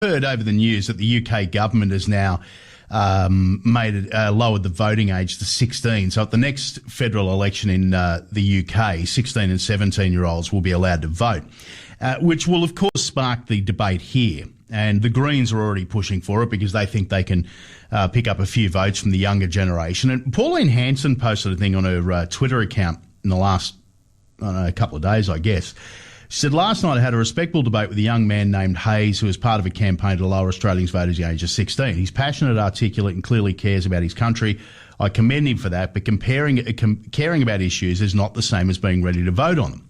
heard over the news that the UK government has now lowered the voting age to 16. So at the next federal election in the UK, 16 and 17-year-olds will be allowed to vote, which will, of course, spark the debate here. And the Greens are already pushing for it because they think they can pick up a few votes from the younger generation. And Pauline Hanson posted a thing on her Twitter account in the last, couple of days, I guess. She said, last night I had a respectful debate with a young man named Hayes who was part of a campaign to lower Australians' voting age of 16. He's passionate, articulate and clearly cares about his country. I commend him for that, but caring about issues is not the same as being ready to vote on them.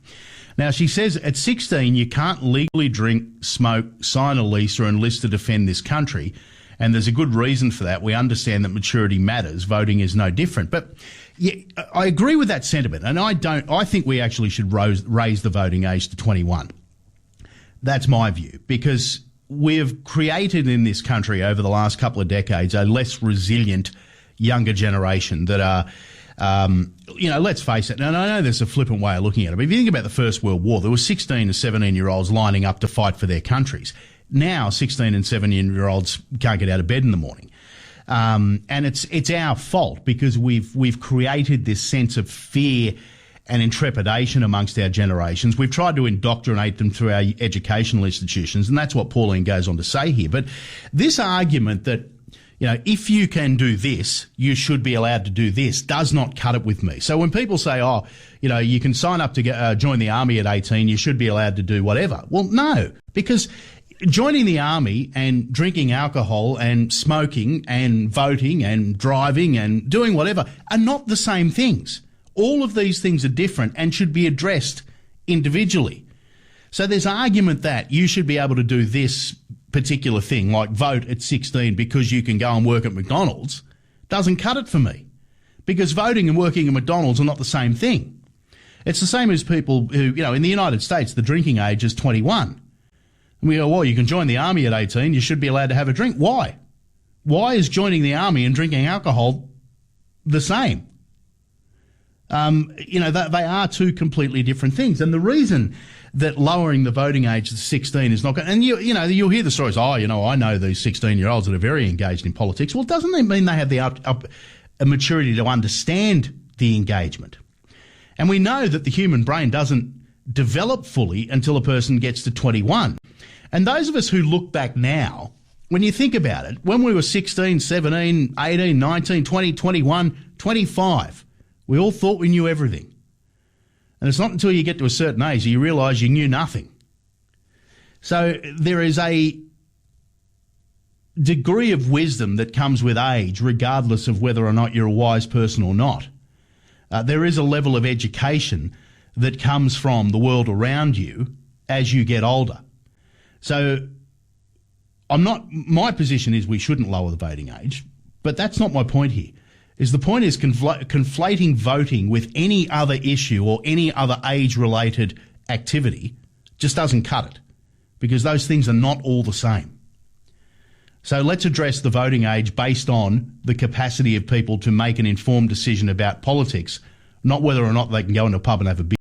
Now, she says at 16 you can't legally drink, smoke, sign a lease or enlist to defend this country, and there's a good reason for that. We understand that maturity matters. Voting is no different. But yeah, I agree with that sentiment, and I think we actually should raise the voting age to 21. That's my view, because we've created in this country over the last couple of decades a less resilient younger generation that are, let's face it, and I know there's a flippant way of looking at it, but if you think about the First World War, there were 16 and 17-year-olds lining up to fight for their countries. Now 16 and 17-year-olds can't get out of bed in the morning. And it's our fault because we've created this sense of fear and intrepidation amongst our generations. We've tried to indoctrinate them through our educational institutions, and that's what Pauline goes on to say here. But this argument that, if you can do this, you should be allowed to do this, does not cut it with me. So when people say, you can sign up to join the army at 18, you should be allowed to do whatever. Well, no, because joining the army and drinking alcohol and smoking and voting and driving and doing whatever are not the same things. All of these things are different and should be addressed individually. So there's argument that you should be able to do this particular thing, like vote at 16 because you can go and work at McDonald's, doesn't cut it for me. Because voting and working at McDonald's are not the same thing. It's the same as people who, in the United States, the drinking age is 21. And we go, well, you can join the army at 18, you should be allowed to have a drink. Why? Why is joining the army and drinking alcohol the same? They are two completely different things. And the reason that lowering the voting age to 16 is not going, and you'll hear the stories, I know these 16-year-olds that are very engaged in politics. Well, doesn't that mean they have the a maturity to understand the engagement? And we know that the human brain doesn't develop fully until a person gets to 21. And those of us who look back now, when you think about it, when we were 16, 17, 18, 19, 20, 21, 25, we all thought we knew everything. And it's not until you get to a certain age that you realise you knew nothing. So there is a degree of wisdom that comes with age, regardless of whether or not you're a wise person or not. There is a level of education that comes from the world around you as you get older. So my position is we shouldn't lower the voting age, but that's not my point here. The point is conflating voting with any other issue or any other age-related activity just doesn't cut it, because those things are not all the same. So let's address the voting age based on the capacity of people to make an informed decision about politics, not whether or not they can go into a pub and have a beer.